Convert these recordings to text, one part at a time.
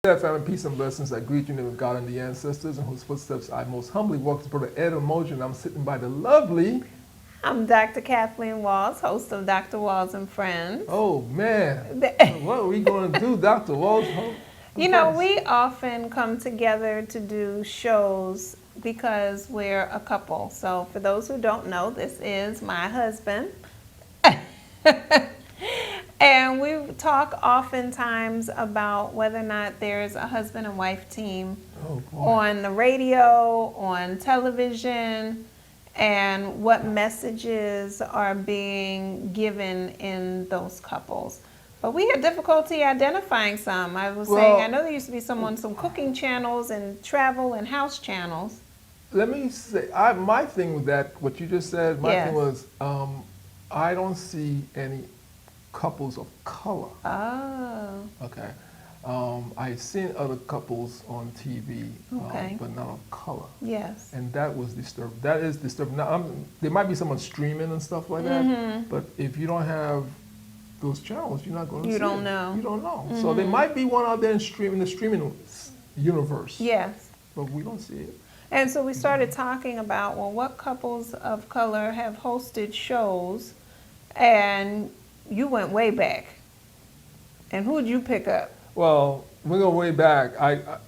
Family, peace and blessings. I greet you in the name of God and the ancestors, in whose footsteps I most humbly walk. To Brother Ed Umoja, and I'm sitting by the lovely. I'm Dr. Kathleen Walls, host of Dr. Walls and Friends. Oh man, what are we going to do, Dr. Walls? You know, we often come together to do shows because we're a couple. So for those who don't know, this is my husband. And we talk oftentimes about whether or not there's a husband and wife team on the radio, on television, and what messages are being given in those couples. But we had difficulty identifying some. I was saying, I know there used to be some on some cooking channels and travel and house channels. Let me say, my thing with that, what you just said, my thing was, I don't see any couples of color. Oh. Okay. I've seen other couples on TV, but not of color. Yes. And that was disturbing. That is disturbing. Now, there might be someone streaming and stuff like that, but if you don't have those channels, you're not going to see it. You don't know. You don't know. So there might be one out there in the streaming universe. Yes. But we don't see it. And so we started talking about, well, what couples of color have hosted shows, and you went way back. And who would you pick up? Well, we go way back.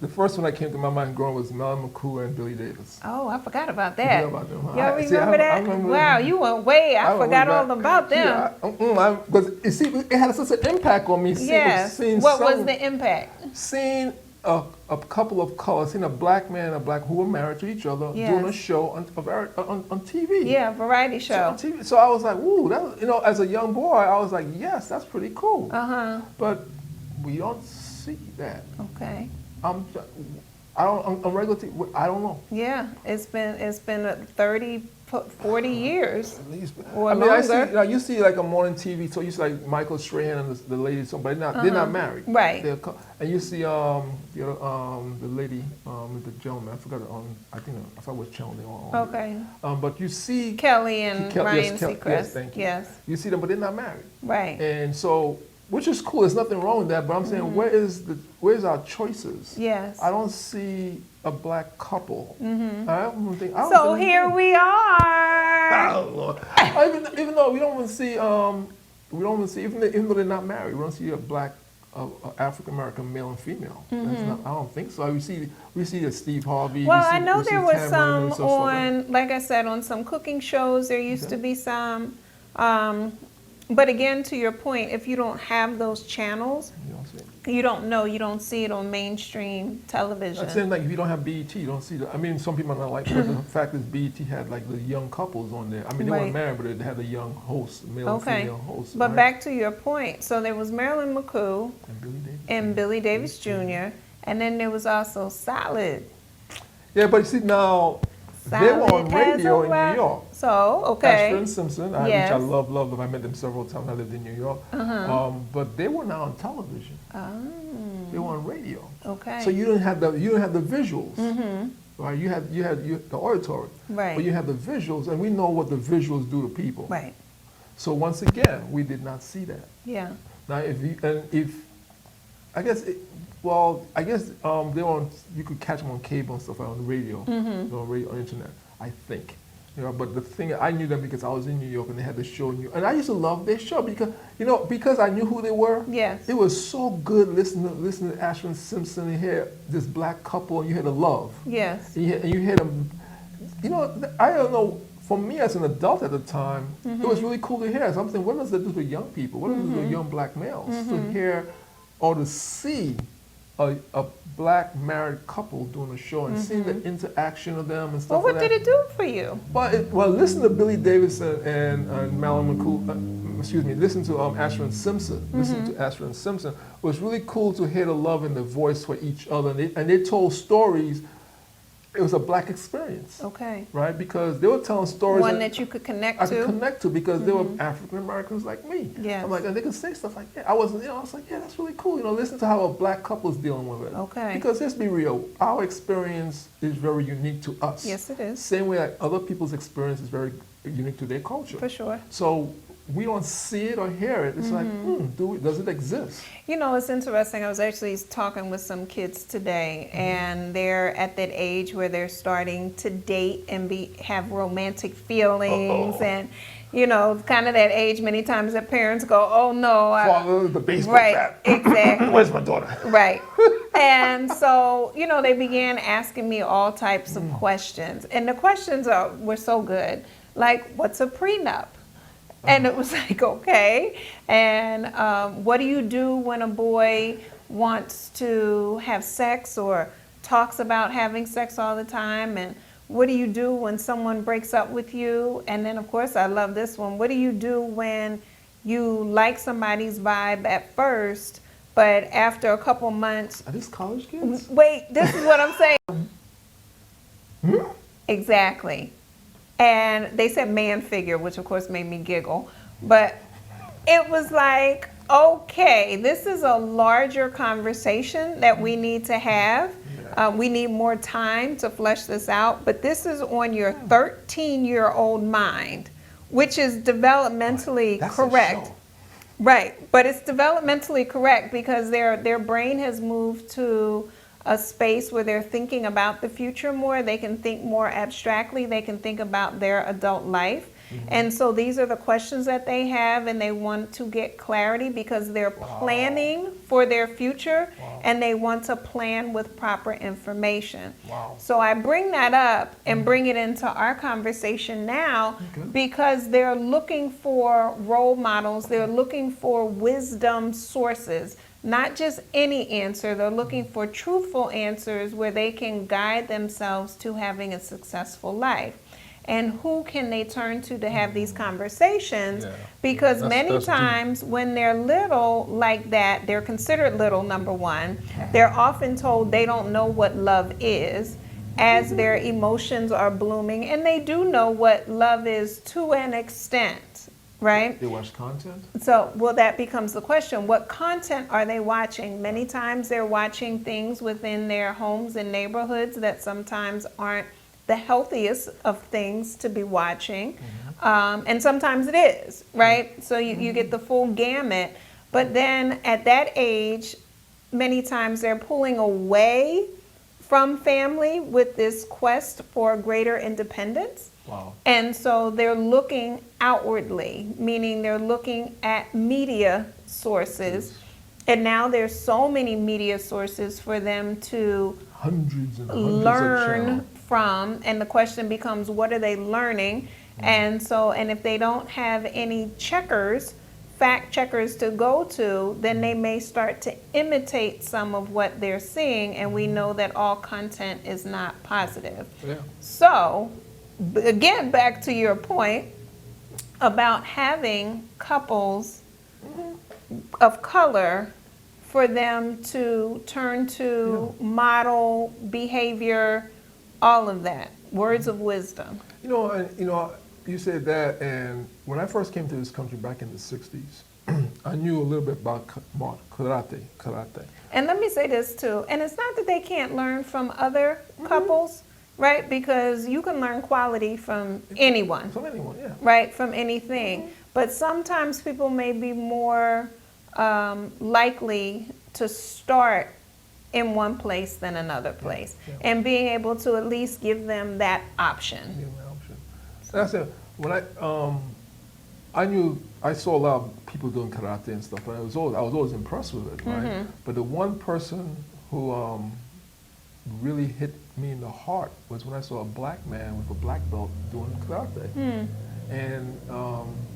The first one that came to my mind growing was Melanie McCool and Billy Davis. Oh, I forgot about that. You know about them, huh? Y'all remember that? I remember wow, you went way. I forgot all about them. Because you see, it had such an impact on me. Yes. What was the impact? Seeing a couple of color, seeing a black man and a black who were married to each other doing a show on TV. Yeah, variety show. So, on TV. So I was like, ooh, that, you know, as a young boy, I was like, yes, that's pretty cool. But we don't see that. Okay. On regular TV, I don't know. Yeah, it's been 30, 40 years at least. or longer. You see like a morning TV, so you see like Michael Strahan and the lady, but they're not married. Right. And you see the lady, the gentleman, I forgot, I forgot what channel they were on. Okay. But you see Kelly and Ryan Seacrest. Yes, thank you. Yes. You see them, but they're not married. Right. And so, which is cool. There's nothing wrong with that. But I'm saying, where's our choices? Yes. I don't see a black couple. So here we are. Oh Lord. Even though we don't even see, even though they're not married, we don't see a black African American male and female. I don't think so. We see the Steve Harvey. Well, I know there was some on, like I said, on some cooking shows. There used to be some. But again, to your point, if you don't have those channels, you don't know. You don't see it on mainstream television. I'm saying, like, if you don't have BET, you don't see the. I mean, some people are not like, but the fact is, BET had like the young couples on there. I mean, they weren't married, but they had a young host, male and female host. But back to your point, so there was Marilyn McCool and Billy Davis Jr., and then there was also Salad. Yeah, but you see now. They were on radio in New York. So, okay. Ashford and Simpson, which I love. I met them several times. I lived in New York. But they were now on television. They were on radio. Okay. So you didn't have the visuals. Right? You had the auditory. Right. But you have the visuals, and we know what the visuals do to people. Right. So once again, we did not see that. Yeah. Now, I guess they were on. You could catch them on cable and stuff on the radio, on internet. I think, But the thing, I knew them because I was in New York and they had the show, and I used to love their show because I knew who they were. Yes. It was so good listening to Ashford and Simpson and hear this black couple, and you hear the love. Yes. And you hear them. I don't know. For me as an adult at the time, it was really cool to hear. So I'm saying, what does that do with young people? What does it do with young black males to hear? Or to see a black married couple doing a show and seeing the interaction of them and stuff like that. Well, what did it do for you? Well, listen to Billy Davis and Marilyn McCool, listen to Ashford and Simpson. Listen to Ashford and Simpson. It was really cool to hear the love and the voice for each other. And they told stories. It was a black experience. Okay. Right? Because they were telling stories. One that you could connect to. I could connect to because they were African Americans like me. Yeah. I'm like, and they could say stuff like that. I was like, yeah, that's really cool. Listen to how a black couple is dealing with it. Okay. Because let's be real, our experience is very unique to us. Yes, it is. Same way like other people's experience is very unique to their culture. For sure. So we don't see it or hear it. It's like, does it exist? You know, it's interesting. I was actually talking with some kids today, and they're at that age where they're starting to date and have romantic feelings, and you know, kind of that age. Many times that parents go, "Oh no, Follow the baseball right, bat. exactly, Where's my daughter?" right." And so, you know, they began asking me all types of questions, and the questions were so good. Like, what's a prenup? And it was like, okay. And what do you do when a boy wants to have sex or talks about having sex all the time? And what do you do when someone breaks up with you? And then, of course, I love this one. What do you do when you like somebody's vibe at first, but after a couple months... Are these college kids? Wait, this is what I'm saying. Exactly. And they said man figure, which of course made me giggle. But it was like, okay, this is a larger conversation that we need to have. We need more time to flesh this out. But this is on your 13-year-old mind, which is developmentally correct. Right. But it's developmentally correct because their brain has moved to a space where they're thinking about the future more. They can think more abstractly. They can think about their adult life. And so these are the questions that they have, and they want to get clarity because they're planning for their future, and they want to plan with proper information. So I bring that up and bring it into our conversation now because they're looking for role models. They're looking for wisdom sources. Not just any answer, they're looking for truthful answers where they can guide themselves to having a successful life. And who can they turn to have these conversations? Because many times when they're little like that, they're considered little, number one. They're often told they don't know what love is as their emotions are blooming. And they do know what love is to an extent. Right? They watch content? So, well, that becomes the question. What content are they watching? Many times they're watching things within their homes and neighborhoods that sometimes aren't the healthiest of things to be watching. And sometimes it is, right? So you get the full gamut. But then at that age, many times they're pulling away from family with this quest for greater independence. And so they're looking outwardly, meaning they're looking at media sources. And now there's so many media sources for them to hundreds learn from. And the question becomes, what are they learning? And if they don't have any fact checkers to go to, then they may start to imitate some of what they're seeing. And we know that all content is not positive. So, again, back to your point about having couples of color for them to turn to model behavior, all of that, words of wisdom. You said that, and when I first came to this country back in the 60s, I knew a little bit about karate. And let me say this too, and it's not that they can't learn from other couples, right? Because you can learn quality from anyone. From anyone, yeah. Right, from anything. But sometimes people may be more likely to start in one place than another place. And being able to at least give them that option. That's it. When I saw a lot of people doing karate and stuff, but I was always impressed with it, right? But the one person who really hit me in the heart was when I saw a black man with a black belt doing karate. And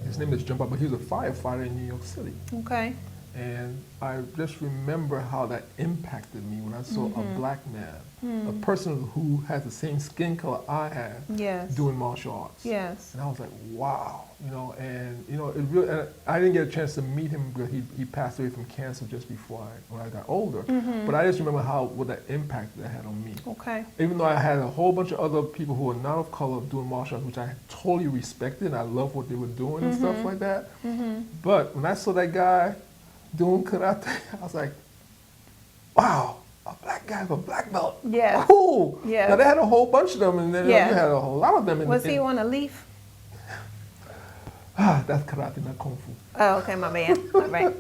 his name is Jumba, but he was a firefighter in New York City. Okay. And I just remember how that impacted me when I saw a black man, a person who has the same skin color I have, doing martial arts. And I was like, wow, and it really. And I didn't get a chance to meet him because he passed away from cancer just before when I got older. But I just remember what that impact that had on me. Okay. Even though I had a whole bunch of other people who were not of color doing martial arts, which I totally respected, and I loved what they were doing and stuff like that. But when I saw that guy doing karate, I was like, wow, a black guy with a black belt. Cool. Now they had a whole bunch of them, and then you had a whole lot of them. Was he on a leaf? That's karate, not kung fu. Oh, okay, my bad. All right.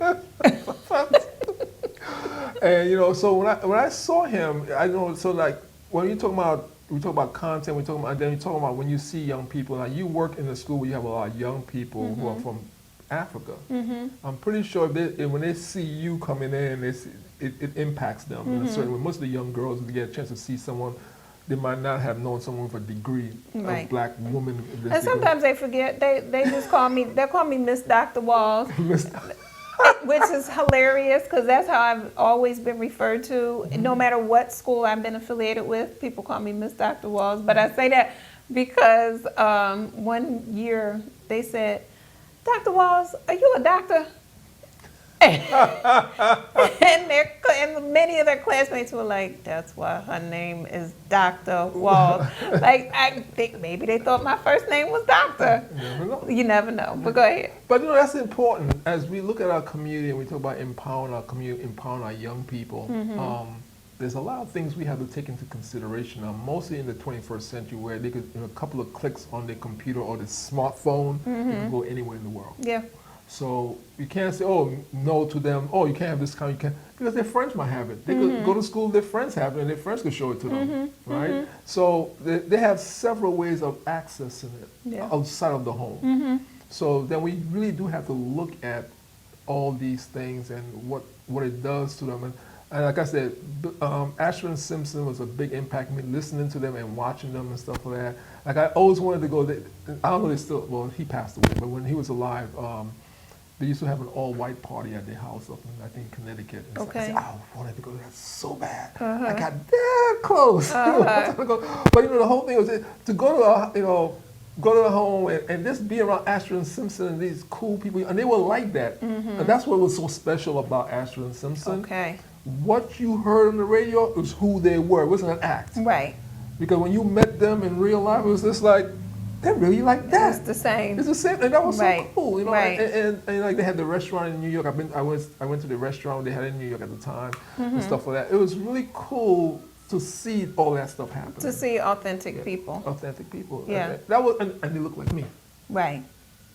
And so when I saw him, I know. So like when we talk about content, then we talk about when you see young people. Now you work in a school where you have a lot of young people who are from Africa. I'm pretty sure when they see you coming in, it impacts them in a certain way. Most of the young girls, if they get a chance to see someone, they might not have known someone with a degree, Right. a black woman. And sometimes they forget. They just call me. They call me Miss Dr. Walls, which is hilarious because that's how I've always been referred to. No matter what school I've been affiliated with, people call me Miss Dr. Walls. But I say that because one year they said, "Dr. Walls, are you a doctor?" and many of their classmates were like, "That's why her name is Dr. Walls." Like, I think maybe they thought my first name was Doctor. You never know. You never know. But go ahead. But that's important as we look at our community and we talk about empowering our community, empowering our young people. There's a lot of things we have to take into consideration now, mostly in the 21st century, where they could, in a couple of clicks on their computer or their smartphone, they can go anywhere in the world. Yeah. So you can't say, oh, no to them. Oh, you can't have this kind. You can't, because their friends might have it. They could go to school, their friends have it, and their friends could show it to them, right? So they have several ways of accessing it outside of the home. So then we really do have to look at all these things and what it does to them. And like I said, Ashford and Simpson was a big impact on me, listening to them and watching them and stuff like that. Like I always wanted to go. I don't know. They still. Well, he passed away, but when he was alive, they used to have an all-white party at their house up in, I think, Connecticut. And Okay. so I said, I wanted to go to that so bad. I got that close. But the whole thing was to go to go to the home and just be around Ashford and Simpson and these cool people, and they were like that. And that's what was so special about Ashford and Simpson. Okay. What you heard on the radio was who they were. It wasn't an act. Right. Because when you met them in real life, it was just like, they're really like that. It's the same. It's the same, and that was so cool, Right. And like they had the restaurant in New York. I went to the restaurant they had in New York at the time and stuff like that. It was really cool to see all that stuff happen. To see authentic people. Authentic people. Yeah. And that was, and they look like me. Right.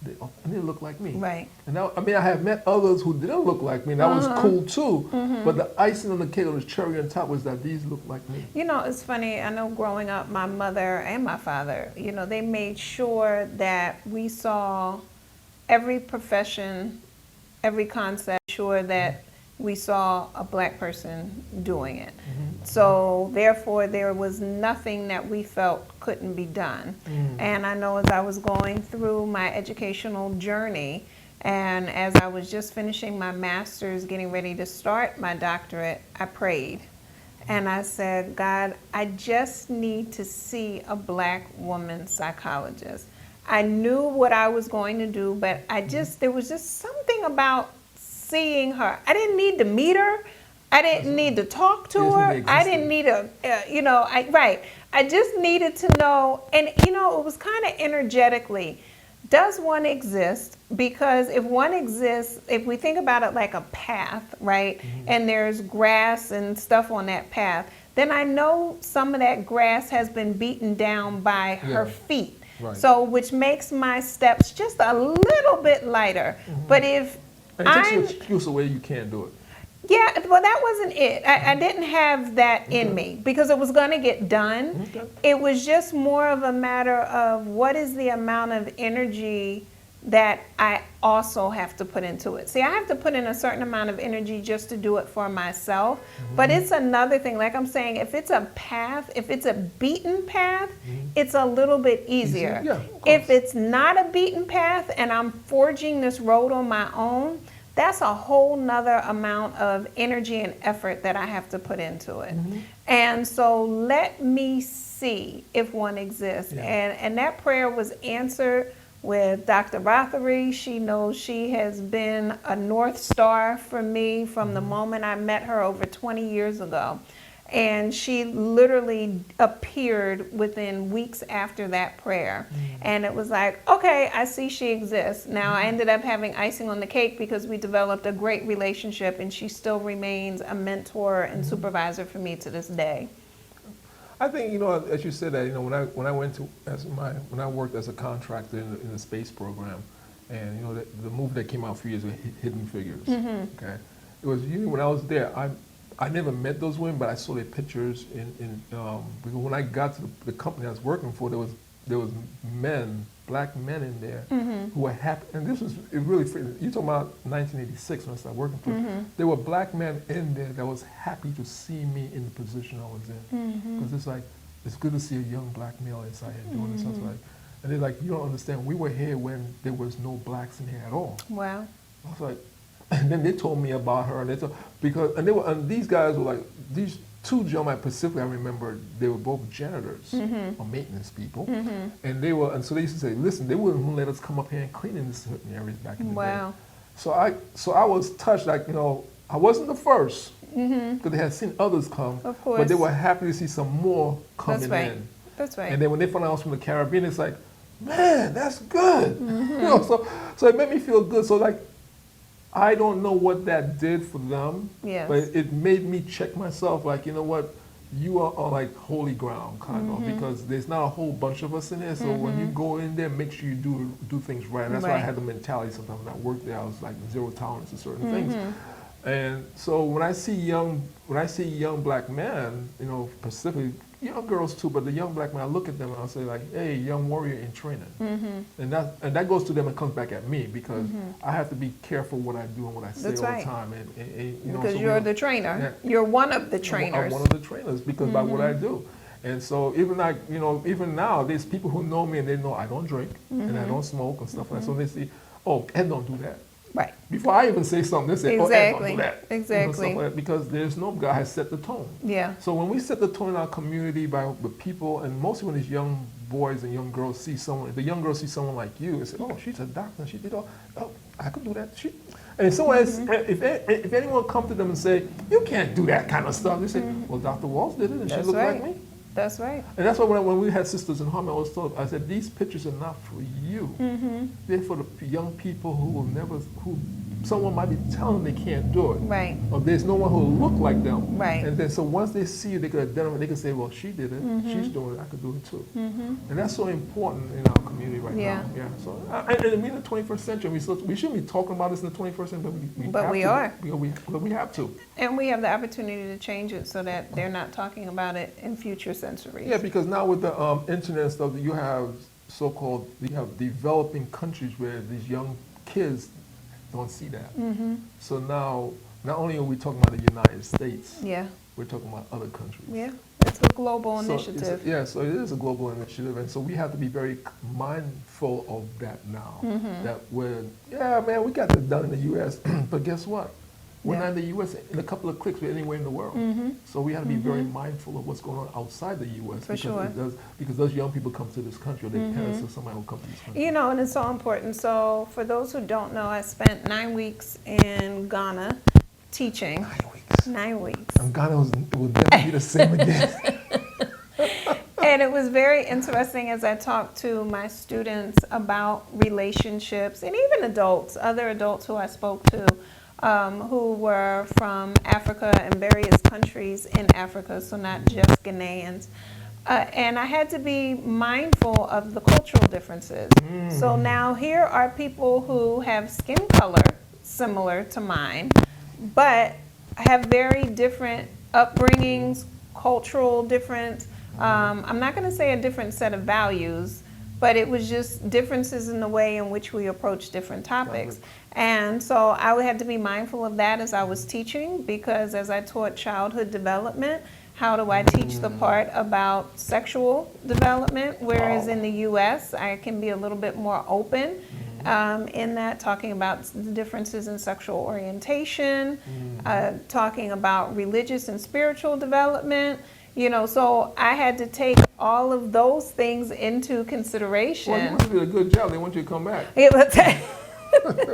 They look like me. Right. And now, I have met others who didn't look like me, and that was cool too. But the icing on the cake, or the cherry on top, was that these look like me. It's funny. I know growing up, my mother and my father, they made sure that we saw every profession, every concept, sure that we saw a black person doing it. So therefore, there was nothing that we felt couldn't be done. And I know as I was going through my educational journey, and as I was just finishing my master's, getting ready to start my doctorate, I prayed. And I said, God, I just need to see a black woman psychologist. I knew what I was going to do, but there was just something about seeing her. I didn't need to meet her. I didn't need to talk to her. I didn't need I just needed to know. And, it was kind of energetically, does one exist? Because if one exists, if we think about it like a path, right? And there's grass and stuff on that path, then I know some of that grass has been beaten down by her feet. Right. So, which makes my steps just a little bit lighter. But if and it takes your excuse away, you can't do it. Yeah, well, that wasn't it. I didn't have that in me because it was going to get done. It was just more of a matter of what is the amount of energy that I also have to put into it. See, I have to put in a certain amount of energy just to do it for myself. But it's another thing. Like I'm saying, if it's a path, if it's a beaten path, it's a little bit easier. Yeah, if it's not a beaten path and I'm forging this road on my own, that's a whole nother amount of energy and effort that I have to put into it. And so let me see if one exists. And that prayer was answered with Dr. Rothery. She knows she has been a North Star for me from the moment I met her over 20 years ago. And she literally appeared within weeks after that prayer. And it was like, okay, I see she exists. Now, I ended up having icing on the cake because we developed a great relationship, and she still remains a mentor and supervisor for me to this day. I think, as you said that, when I worked as a contractor in the space program, and you know the movie that came out a few years ago, Hidden Figures. Okay, it was usually when I was there. I never met those women, but I saw their pictures because when I got to the company I was working for, there was men, black men in there who were happy, and this was really. You talking about 1986 when I started working for them. There were black men in there that was happy to see me in the position I was in, because it's like it's good to see a young black male inside here doing this. Like, and they're like, you don't understand. We were here when there was no blacks in here at all. Wow. I was like, and then they told me about her, and and these guys were like these. Two gentlemen specifically, I remember, they were both janitors or maintenance people, and so they used to say, listen, they wouldn't let us come up here and clean in certain areas back in the day. So I was touched, like, you know, I wasn't the first because they had seen others come, but they were happy to see some more coming in. That's right. And then when they found out I was from the Caribbean, it's like, man, that's good. You know, so it made me feel good. So like, I don't know what that did for them, but it made me check myself, like, you know what, you are on like holy ground, kind of, because there's not a whole bunch of us in there, so when you go in there, make sure you do things right. And that's why I had the mentality sometimes when I worked there, I was like zero tolerance to certain things. And so when I see young black men, you know, specifically, young girls too, but the young black men, I look at them and I'll say like, hey, young warrior in training. And that goes to them and comes back at me, because I have to be careful what I do and what I say all the time. And you know, because so you're the trainer. You're one of the trainers. I'm one of the trainers because by what I do. And so even like, you know, even now, there's people who know me and they know I don't drink and I don't smoke and stuff like that. So they say, oh, Ed don't do that. Right. Before I even say something, they say, oh, Ed don't do that. Exactly. You know, like because there's no guy has set the tone. Yeah. So when we set the tone in our community by the people, and mostly when these young boys and young girls see someone, if the young girls see someone like you, they say, oh, she's a doctor, she did all, oh, I could do that. And if someone if anyone come to them and say, you can't do that kind of stuff, they say, well, Dr. Walsh did it and she looked like me. That's right. And that's why when we had Sisters in Harmony, I always told, I said, these pictures are not for you. They're for the young people who someone might be telling them they can't do it. Right. Or there's no one who will look like them. Right. And then so once they see you, they can identify, they can say, well, she did it, she's doing it, I could do it too. And that's so important in our community right now. Yeah. So, and in the 21st century, we shouldn't be talking about this in the 21st century, but we are. We have to. And we have the opportunity to change it so that they're not talking about it in future centuries. Yeah, because now with the internet and stuff, you have developing countries where these young kids don't see that. So now, not only are we talking about the United States, we're talking about other countries. Yeah, it's a global initiative. So it is a global initiative, and so we have to be very mindful of that now. That man, we got this done in the U.S., but guess what? We're not in the U.S. In a couple of clicks, we're anywhere in the world. So we have to be very mindful of what's going on outside the U.S. Because those young people come to this country, or their parents or somebody will come to this country. You know, and it's so important. So for those who don't know, I spent 9 weeks in Ghana teaching. 9 weeks. And Ghana will never be the same again. And it was very interesting as I talked to my students about relationships, and even other adults who I spoke to, who were from Africa and various countries in Africa, so not just Ghanaians. And I had to be mindful of the cultural differences. So now here are people who have skin color similar to mine, but have very different upbringings, cultural difference. I'm not going to say a different set of values, but it was just differences in the way in which we approach different topics. And so I had to be mindful of that as I was teaching, because as I taught childhood development, how do I teach the part about sexual development? Whereas in the U.S., I can be a little bit more open in that, talking about the differences in sexual orientation, talking about religious and spiritual development. You know, so I had to take all of those things into consideration. Well, you must did a good job. They want you to come back.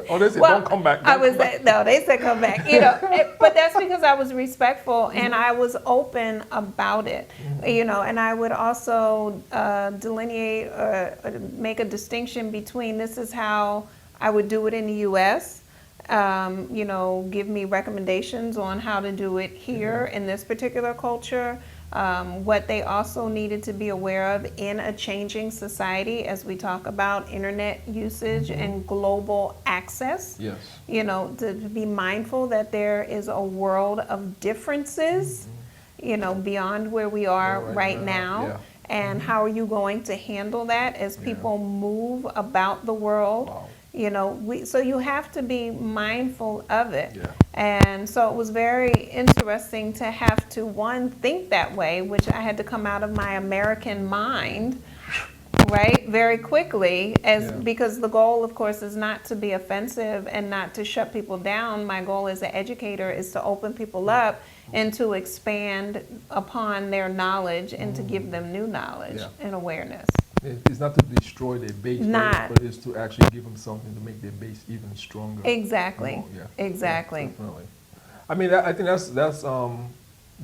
Oh, they said don't come back. No, they said come back. You know, but that's because I was respectful and I was open about it. You know, and I would also delineate or make a distinction between this is how I would do it in the U.S. You know, give me recommendations on how to do it here in this particular culture. What they also needed to be aware of in a changing society, as we talk about internet usage and global access. Yes. You know, to be mindful that there is a world of differences, you know, beyond where we are right now. Yeah. And how are you going to handle that as people move about the world? Wow. You know, so you have to be mindful of it. Yeah. And so it was very interesting to have to, one, think that way, which I had to come out of my American mind, right, very quickly, because the goal, of course, is not to be offensive and not to shut people down. My goal as an educator is to open people up and to expand upon their knowledge and to give them new knowledge and awareness. It's not to destroy their base, but it's to actually give them something to make their base even stronger. Exactly. Exactly. Yeah, definitely. I mean, I think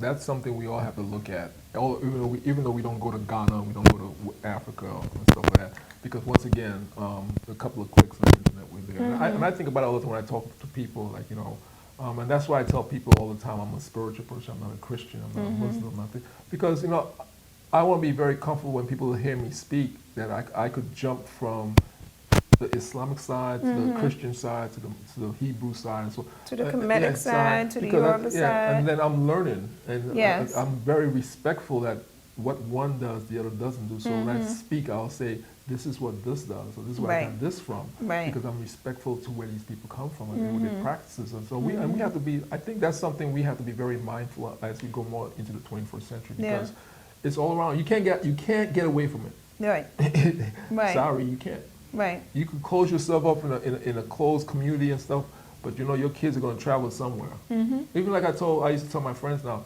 that's something we all have to look at. Even though we don't go to Ghana, we don't go to Africa and stuff like that, because once again, a couple of clicks on the internet, we're there. And I think about it all the time when I talk to people, like, you know, and that's why I tell people all the time, I'm a spiritual person, I'm not a Christian, I'm not a Muslim, nothing, because, you know, I want to be very comfortable when people hear me speak that I could jump from the Islamic side to the Christian side to the Hebrew side, and so to the Kemetic side, to the Yoruba side. And then I'm learning, and Yes. I'm very respectful that what one does, the other doesn't do. So when I speak, I'll say, this is what this does, or this is where I got this from, because I'm respectful to where these people come from and what their practices. And so we have to be, I think that's something we have to be very mindful of as we go more into the 21st century, because it's all around. You can't get away from it. Right. Right. Sorry, you can't. Right. You can close yourself up in a closed community and stuff, but you know your kids are going to travel somewhere. Even like I used to tell my friends now,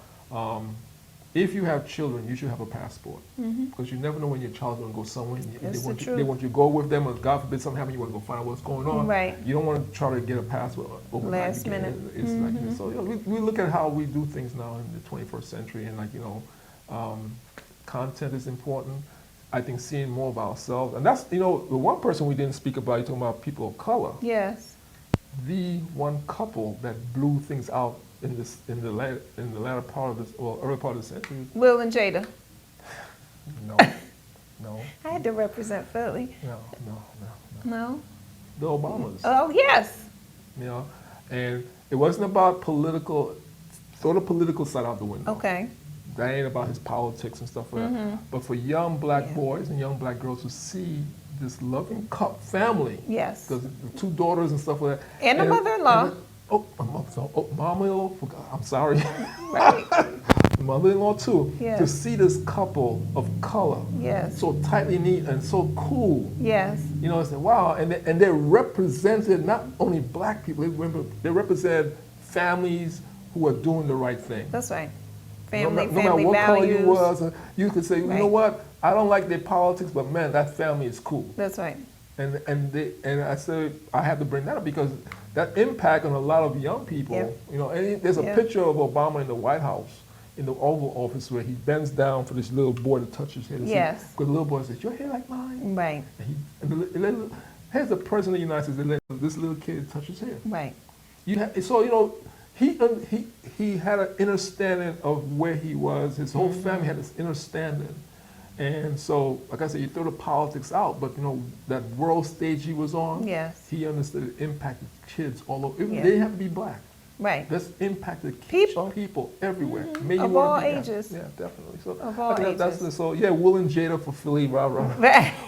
if you have children, you should have a passport, because you never know when your child's going to go somewhere. And they want you to go with them, or God forbid something happens, you want to go find out what's going on. Right. You don't want to try to get a passport overnight. Last minute. It's like this. So you know, we look at how we do things now in the 21st century, and like, you know, content is important. I think seeing more of ourselves, and that's, you know, the one person we didn't speak about, you're talking about people of color. Yes. The one couple that blew things out in the latter part of this, or early part of the century. Will and Jada. No. I had to represent Philly. No. The Obamas. Oh, yes. You know, and it wasn't about political, throw the political side out the window. Okay. That ain't about his politics and stuff like that. But for young black boys and young black girls to see this loving family. Yes. Because the two daughters and stuff like that. And a mother-in-law. Mama-in-law, I'm sorry. Right. Mother-in-law too. Yes. To see this couple of color. Yes. So tightly knit and so cool. Yes. You know, it's like, wow. And they represented not only black people, they represent families who are doing the right thing. That's right. No matter what color you was, you could say, you know what, I don't like their politics, but man, that family is cool. That's right. And I said I had to bring that up because that impact on a lot of young people. You know, and there's a picture of Obama in the White House, in the Oval Office, where he bends down for this little boy to touch his hair. Yes. Because the little boy says, "Your hair like mine." Right. Here's the president of the United States. They let this little kid touch his hair. Right. So you know. He had an understanding of where he was. His whole family had this understanding. And so, like I said, you throw the politics out, but you know, that world stage he was on, he understood it impacted kids all over. They didn't have to be black. Right. That's impacted people everywhere. Of all ages. Yeah, definitely. So, of all ages. So yeah, Will and Jada for Philly, rah.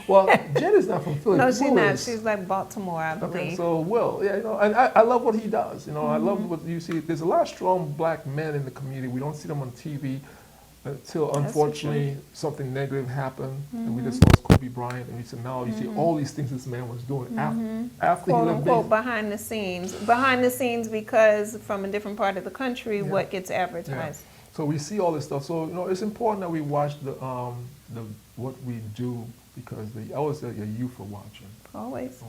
Well, Jada's not from Philly. No, she's not. She's like Baltimore, I believe. Okay, so Will, yeah, you know, and I love what he does. You know, I love what you see. There's a lot of strong black men in the community. We don't see them on TV until, unfortunately, something negative happened. And we just lost Kobe Bryant. And we said, now you see all these things this man was doing after quote he left unquote behind the scenes. Behind the scenes because from a different part of the country, what gets advertised. Yeah. So we see all this stuff. So, you know, it's important that we watch the what we do because I always say your youth are watching. Always.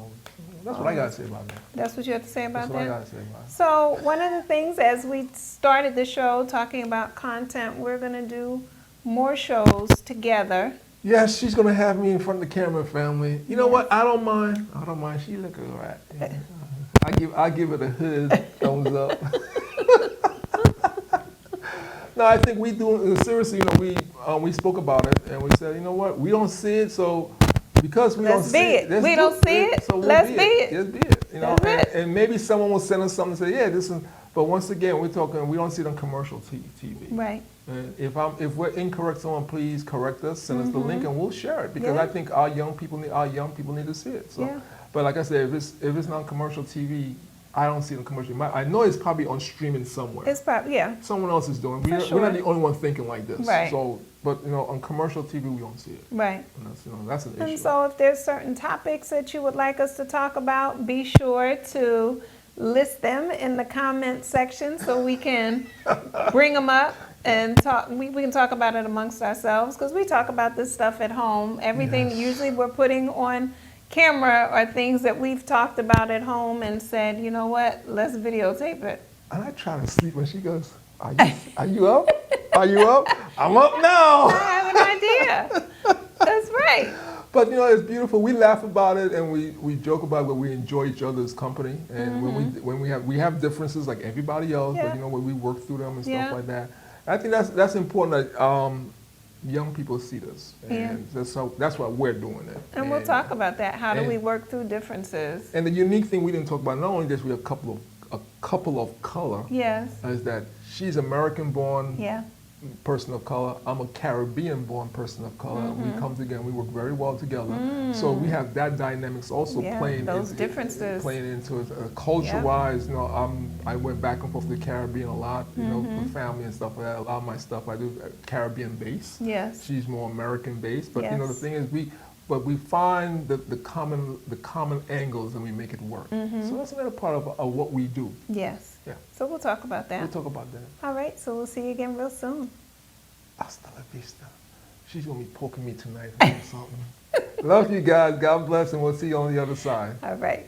That's what I got to say about that. That's what you have to say about that? That's what I got to say about it. So one of the things, as we started the show talking about content, we're going to do more shows together. Yes, she's going to have me in front of the camera, family. You know what? I don't mind. She look all right. I give it a hood thumbs up. No, I think we do, seriously, we spoke about it and we said, you know what, we don't see it, so because we don't see it. We don't see it, so let's be it. Let's be it. And maybe someone will send us something and say, yeah, this is, but once again, we're talking, we don't see it on commercial TV. Right. And if we're incorrect, someone please correct us, send us the link, and we'll share it because I think our young people need to see it. So, but like I said, if it's not on commercial TV, I don't see it on commercial. I know it's probably on streaming somewhere. It's probably Someone else is doing. We're not the only one thinking like this. Right. So, but on commercial TV, we don't see it. Right. And that's an issue. And so, if there's certain topics that you would like us to talk about, be sure to list them in the comment section so we can bring them up and talk. We can talk about it amongst ourselves because we talk about this stuff at home. Everything usually we're putting on camera are things that we've talked about at home and said, you know what, let's videotape it. And I try to sleep when she goes, are you up? Are you up? I'm up now. I have an idea. That's right. But it's beautiful. We laugh about it and we joke about it, but we enjoy each other's company. And when we have differences like everybody else, but when we work through them and stuff like that. I think that's important that young people see this, and that's why we're doing it. And we'll talk about that. How do we work through differences? And the unique thing we didn't talk about, not only this, we have a couple of color. Yes. Is that she's American-born. Yeah. Person of color. I'm a Caribbean-born person of color. We come together. We work very well together. So we have that dynamics also playing those differences playing into it. Culture-wise, I went back and forth to the Caribbean a lot. With family and stuff like that. A lot of my stuff I do Caribbean-based. Yes. She's more American-based. But the thing is, we find the common angles and we make it work. So that's another part of what we do. Yes. Yeah. So we'll talk about that. We'll talk about that. All right. So we'll see you again real soon. Hasta la vista. She's going to be poking me tonight or something. Love you guys. God bless, and we'll see you on the other side. All right.